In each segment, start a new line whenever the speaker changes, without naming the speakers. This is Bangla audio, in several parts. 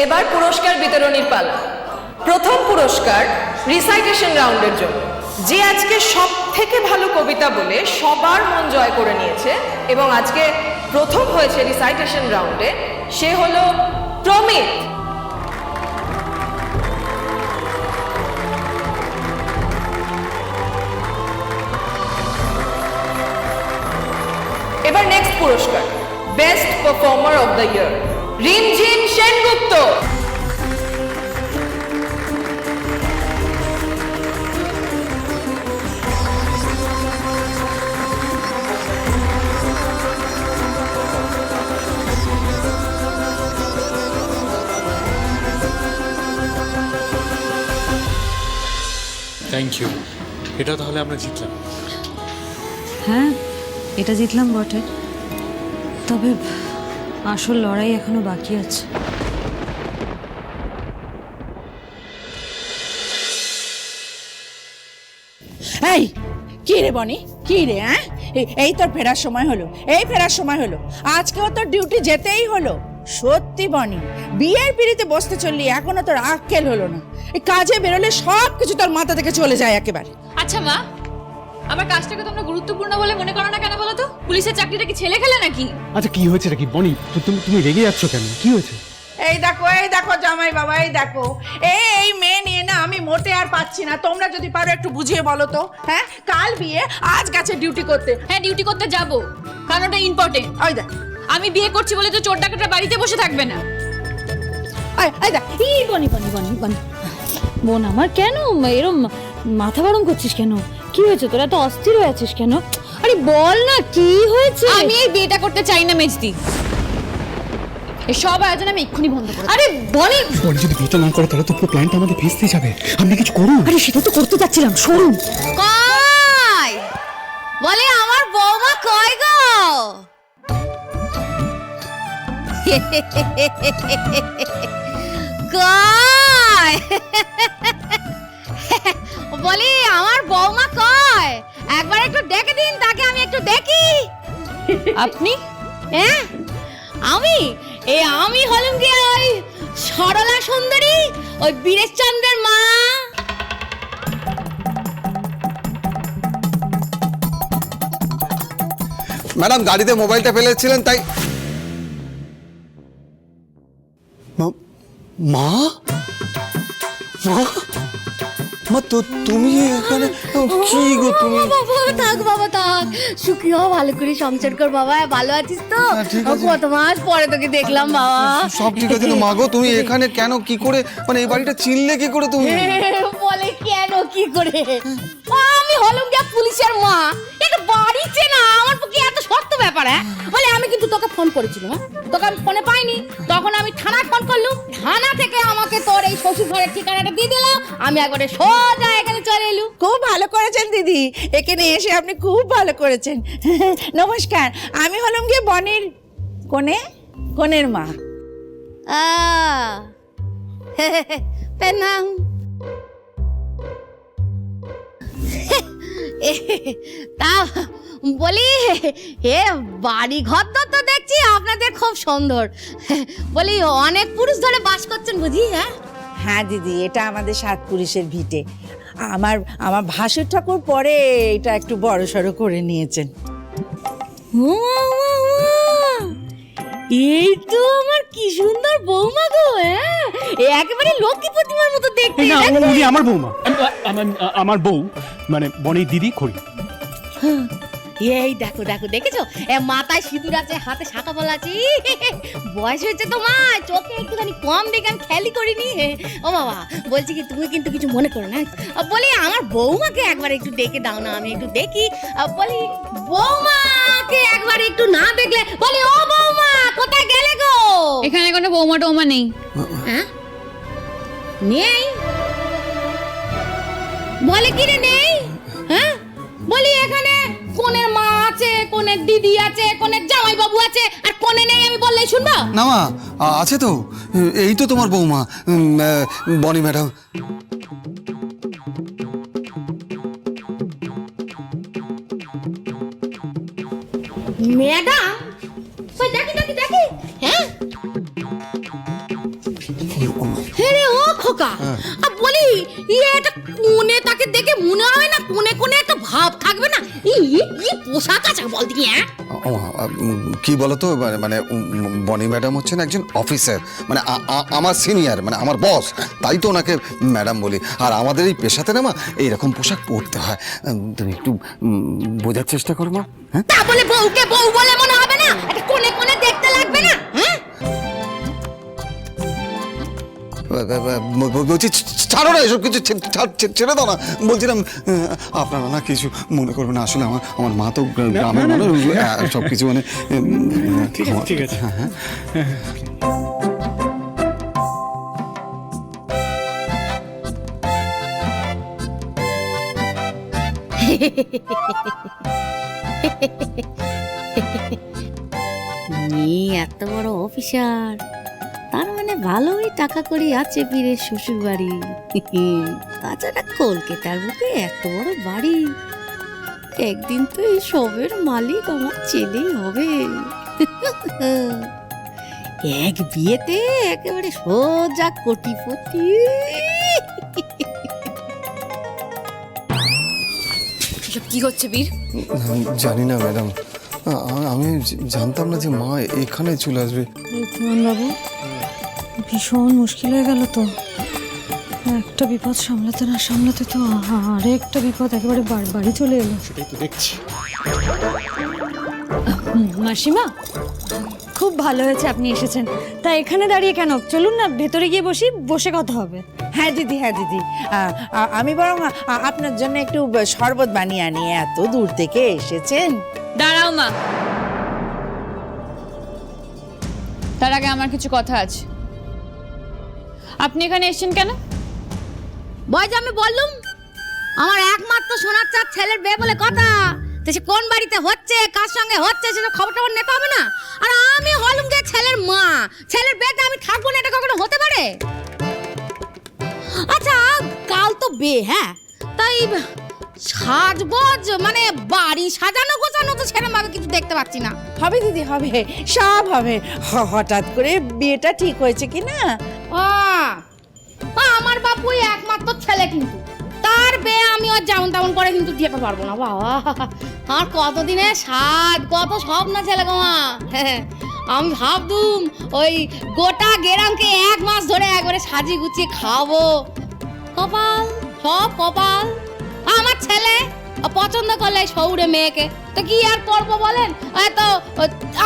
এবার পুরস্কার বিতরণীর পালা। প্রথম পুরস্কার রিসাইটেশন রাউন্ডের জন্য। যে আজকে সবথেকে ভালো কবিতা বলে সবার মন জয় করে নিয়েছে এবং আজকে প্রথম হয়েছে রিসাইটেশন রাউন্ডে, সে হলো প্রমিত। এবার নেক্সট পুরস্কার best performer of the year, Rimjhim Sengupta.
Thank you. এটা তাহলে আমরা জিতলাম।
হ্যাঁ, এটা জিতলাম বটে, তবে আসল লড়াই এখনো বাকি আছে।
এই কি রে বনি, কি রে? হ্যাঁ, এই তোর ফেরার সময় হলো, এই ফেরার সময় হলো, আজকেও তোর ডিউটি যেতেই হলো। সত্যি বনি, বিয়ের পিড়িতে বসতে চললি, এখনো তোর আক্কেল হলো না। এই কাজে বেরোলে সব কিছু তোর মাথা থেকে চলে যায় একেবারে।
আচ্ছা মা, আমার কাজটাকে তোমরা গুরুত্বপূর্ণ বলে মনে করো না কেন বলো তো? পুলিশের চাকরিটা কি ছেলে খেলে নাকি?
আচ্ছা কি হয়েছে নাকি বনি? তুমি রেগে যাচ্ছ কেন? কি হয়েছে?
এই দেখো জামাই বাবা, এই দেখো, এই মেয়ে নিয়ে না আমি মোটে আর পাচ্ছি না। তোমরা যদি পারো একটু বুঝিয়ে বলো তো। হ্যাঁ, কাল বিয়ে, আজ গেছে ডিউটি করতে।
হ্যাঁ, ডিউটি করতে যাবো, কারণ ওটা ইম্পর্টেন্ট।
ওই দেখ,
আমি বিয়ে করছি বলে তো চোর ডাকাতরা বাড়িতে বসে থাকবে না।
এই দেখ,
এই বনি বনি বনি বনি, বোন আমার, কেন এরম মাথা গরম করছিস কেন? কি হয়েছে? তোরা তো অস্থির হয়ে আছিস কেন? আরে বল না, কি হয়েছে?
আমি এই বিয়েটা করতে চাই না মেজদি। এই সব আয়োজন আমি এক্ষুনি বন্ধ করব।
আরে বনি,
বনি যদি বিয়েটা না করে তাহলে তো পুরো প্ল্যানটা আমাদের ভেস্তে যাবে। আপনি কিছু করুন।
আরে সেটা তো করতে যাচ্ছিলাম, সরুন।
কই বলে আমার বৌমা কই গো? কই বলি আমার বৌমা কয়? একবার একটু ডেকে দিন, তাকে আমি একটু দেখি।
আপনি?
হ্যাঁ, আমি হলাম কি ওই সরলা সুন্দরী, ওই বীরেশচন্দ্রের মা।
ম্যাডাম গাড়িতে মোবাইলটা ফেলেছিলেন তাই। মা মা মা, তো তুমি এখানে কি গো? তুমি
বাবা থাক, সুখী হও, ভালো করে সংসার কর বাবা। ভালো আছিস তো?
ঠিক আছে।
কত মাস পরে তোকে দেখলাম বাবা।
সব ঠিক আছে তো মা গো, তুমি এখানে কেন, কি করে, মানে এই বাড়িটা চিনলে কি করে তুমি?
বলে কেন কি করে? আমি হলাম গিয়া পুলিশের মা, এটা বাড়ি চেনা আমার পক্ষে এত শক্ত ব্যাপার। হ্যাঁ, বলে আমি কিন্তু তোকে ফোন করেছিলাম, তোকে আমি ফোনে পাইনি, তখন আমি থানায় ফোন করলুম, থানা থেকে আমাকে তোর এই শ্বশুর ঘরের ঠিকানাটা দিয়ে দিল, আমি একবারে সোজা এখানে চলে এলু।
খুব ভালো করেছেন দিদি, এখানে এসে আপনি খুব ভালো করেছেন। নমস্কার, আমি হলাম গিয়ে বনির কনের মা।
প্রণাম। তা বলি, হে বাড়ি ঘর তো দেখছি আপনাদের খুব সুন্দর। বলি অনেক পুরুষ ধরে বাস করছেন বুঝি? হ্যাঁ
হ্যাঁ দিদি, এটা আমাদের 7 পুরুষের ভিটে। আমার ভাসুর ঠাকুর পরে এটা একটু বড় সড়ো করে নিয়েছেন।
এই তো আমার কি সুন্দর বৌমা গো। হ্যাঁ, একেবারে লক্ষ্মী প্রতিমার মতো দেখতে।
না, উনি আমার বৌমা, আমার বউ, মানে বনির দিদি খড়ি।
এই দেখো দেখেছো, মাথায় সিঁদুর আছে, হাতে শাঁখা বলা আছে। বয়স হয়েছে তোমার, চোখে একটুখানি কম দেখে আমি খেয়ালই করিনি। ও বাবা, বলছি কি তুমি কিন্তু কিছু মনে করো না। বলি আমার বৌমাকে একবার একটু ডেকে দাও না, আমি একটু দেখি। বলি বৌমাকে একবার একটু না দেখলে, বলি ও বৌমা কোথায় গেলে গো?
এখানে কোনো বৌমা টৌমা নেই।
হ্যাঁ, নেই? বলে কি রে নেই? হ্যাঁ, বলি এখানে কোনের মা আছে, কোনের দিদি আছে, কোনের জামাই বাবু আছে, আর কোনে নেই আমি বললেই শুনবো?
না মা, আছে তো, এই তো তোমার বৌমা, বনি ম্যাডাম।
ম্যাডাম, দেখি। হ্যাঁ, হ্যাঁ রে ও খোকা, আর বলি এটা কোনে তাকে দেখে মনে হয় না কোনে কোনে একটা ভাব থাকবে না? ই পোশাক আছে বল দেখি। হ্যাঁ
ও মা, কি বলতো মানে বনি ম্যাডাম হচ্ছেন একজন অফিসার, মানে আমার সিনিয়র, মানে আমার বস, তাই তো ওনাকে ম্যাডাম বলি। আর আমাদের এই পেশাতে না মা এইরকম পোশাক পরতে হয়। তুমি একটু বোঝার চেষ্টা করো মা। হ্যাঁ,
তা বলে বউকে বউ বলে মনে হবে না? এটা কোনে কোনে দেখতে লাগবে না? হ্যাঁ
বলছি ছাড়ো না এসব কিছু, ছেড়ে দাও না। বলছিলাম আপনারা না কিছু মনে করবেন না, আসলে আমার মা তো গ্রামের মানুষ, সব কিছু মানে
ঠিক আছে।
হ্যাঁ হ্যাঁ।
এত বড় অফিসার, তার মানে ভালোই টাকা কড়ি আছে পীরের শ্বশুর বাড়ি। তাছাড়া কলকাতার বুকে এত বড় বাড়ি, একদিন তো এই সবের মালিক আমার ছেলেই হবে। এক বিয়েতে একেবারে সোজা কোটিপতি।
এসব কি হচ্ছে বীর?
জানি না ম্যাডাম, আমি জানতাম না যে মা এখানে চলে আসবে।
বাবু, ভীষণ মুশকিল হয়ে গেল তো। একটা বিপদ সামলাতে না সামলাতে তো আরেকটা বিপদ একেবারে বাড়ি চলে এলো।
সেটাই তো দেখছি।
মাসিমা, খুব ভালো হয়েছে আপনি এসেছেন। তা এখানে দাঁড়িয়ে কেন? চলুন না ভেতরে গিয়ে বসে কথা হবে।
হ্যাঁ দিদি, হ্যাঁ দিদি, আমি বরং আপনার জন্য একটু শরবত বানিয়ে আনি, এত দূর থেকে এসেছেন।
দাঁড়াও মা, তার আগে আমার কিছু কথা আছে। আপনি এখানে এসেছেন কেন?
বয় যে আমি বললুম, আমার একমাত্র সোনার চাঁদ ছেলের বিয়ে বলে কথা। তো সে কোন বাড়িতে হচ্ছে, কার সঙ্গে হচ্ছে, সেটা খবর টবর নিতে হবে না? আর আমি হলুম যে ছেলের মা, ছেলের বিয়েতে আমি থাকবো না, এটা কখনো হতে পারে? আচ্ছা, কাল তো বিয়ে, হ্যাঁ, তাই সাজগোজ মানে বাড়ি সাজানো গোছানো তো সেরকম ভাবে কিছু দেখতে পাচ্ছি না।
হবে দিদি, হবে, সব হবে। হঠাৎ করে বিয়েটা ঠিক হয়েছে কি না?
আমার বাপুই একমাত্র ছেলে, কিন্তু তার বিয়ে আমি ওর যেমন তেমন করে কিন্তু দিতে পারবো না। বাবা, আর কতদিনে সাজ, কত স্বপ্ন ছেলে গো মা। আমি ভাবতুম ওই গোটা গেরামকে 1 মাস ধরে একবারে সাজিয়ে গুছিয়ে খাবো। কপাল, সব কপাল। আমার ছেলে পছন্দ করলে শহুরে মেয়েকে, তো কি আর করবো বলেন? তো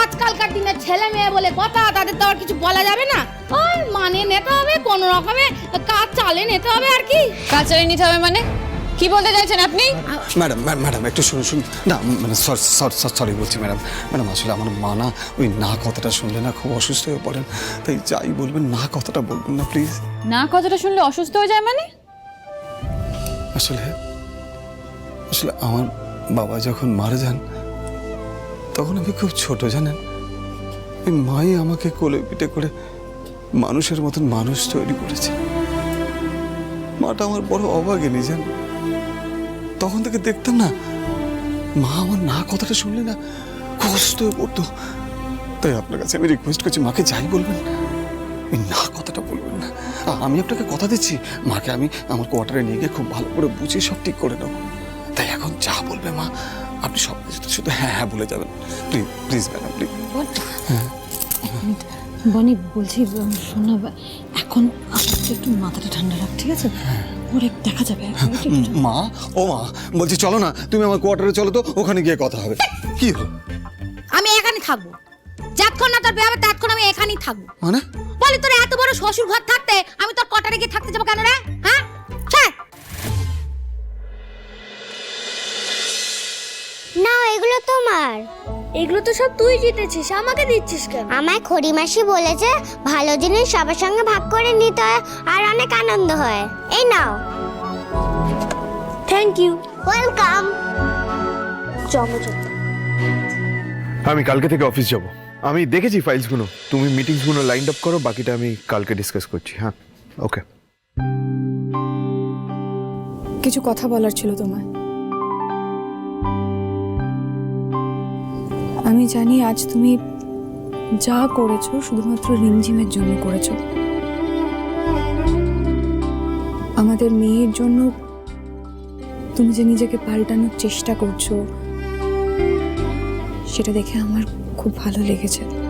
আজকালকার দিনে ছেলে মেয়ে বলে কথা, তাদের তো আর কিছু বলা যাবে না। ওই মানিয়ে নিতে হবে, কোনো রকমে কাজ চালিয়ে নিতে হবে। আর কি
কাজ চালিয়ে নিতে হবে মানে? কি বলতে চাইছেন আপনি?
ম্যাডাম একটু শুনুন না, মানে সরি বলছি ম্যাডাম। আসলে আমার মা না ওই না কথাটা শুনলে না খুব অসুস্থ হয়ে পড়েন, তাই যাই বলবেন না কথাটা বলবেন না প্লিজ।
না কথাটা শুনলে অসুস্থ হয়ে যায় মানে?
আসলে আমার বাবা যখন মারা যান তখন আমি খুব ছোট, জানেন। ওই মাই আমাকে কোলে পিঠে করে মানুষের মতন মানুষ তৈরি করেছে। মাটা আমার বড় অভাগিনী, জান। তখন থেকে দেখতাম না মা আমার না কথাটা শুনলে না কষ্ট হয়ে পড়তো। তাই আপনার কাছে আমি রিকোয়েস্ট করছি, মাকে যাই বলবেন ওই না কথাটা বলবেন না। আমি আপনাকে কথা দিচ্ছি, মাকে আমি আমার কোয়ার্টারে নিয়ে গিয়ে খুব ভালো করে বুঝিয়ে সব ঠিক করে নেবো। তাই এখন যা বলবে মা আপনি সব কিছুতে শুধু হ্যাঁ হ্যাঁ বলে যাবেন। Please madam, please.
বনি, বলছি শোন না, এখন একটু মাথাটা ঠান্ডা রাখ, ঠিক আছে? ওরে দেখা যাবে।
মা, ও মা, বলছি চলো না, তুমি আমার কোয়ার্টারে চলো তো, ওখানে গিয়ে কথা হবে। কি হলো?
আমি এখানে থাকবো, যতক্ষণ না তোর বিয়ে হবে ততক্ষণ আমি এখানেই থাকবো।
মানে
বলি, তোর এত বড় শ্বশুর ঘর থাকতে আমি তোর কোয়ার্টারে গিয়ে থাকতে যাবো কেন রে? হ্যাঁ,
না, এগুলো তোমার।
এগুলো তো সব তুই জিতেছিস, আমাকে দিচ্ছিস কেন?
আমায় খড়িমাসি বলেছে ভালো জিনিস সবার সঙ্গে ভাগ করে নিতে হয় আর অনেক আনন্দ হয়। এই নাও।
Thank you.
ওয়েলকাম।
আমি কালকে থেকে অফিস যাব। আমি দেখেছি ফাইলসগুলো, তুমি মিটিংসগুলো লাইন আপ করো, বাকিটা আমি কালকে ডিসকাস করছি। হ্যাঁ, ওকে।
কিছু কথা বলার ছিল তোমায়। আমি জানি আজ তুমি যা করেছো শুধুমাত্র রিমঝিমের জন্য করেছো, আমাদের মেয়ের জন্য তুমি যে নিজেকে পাল্টানোর চেষ্টা করছো সেটা দেখে আমার খুব ভালো লেগেছে।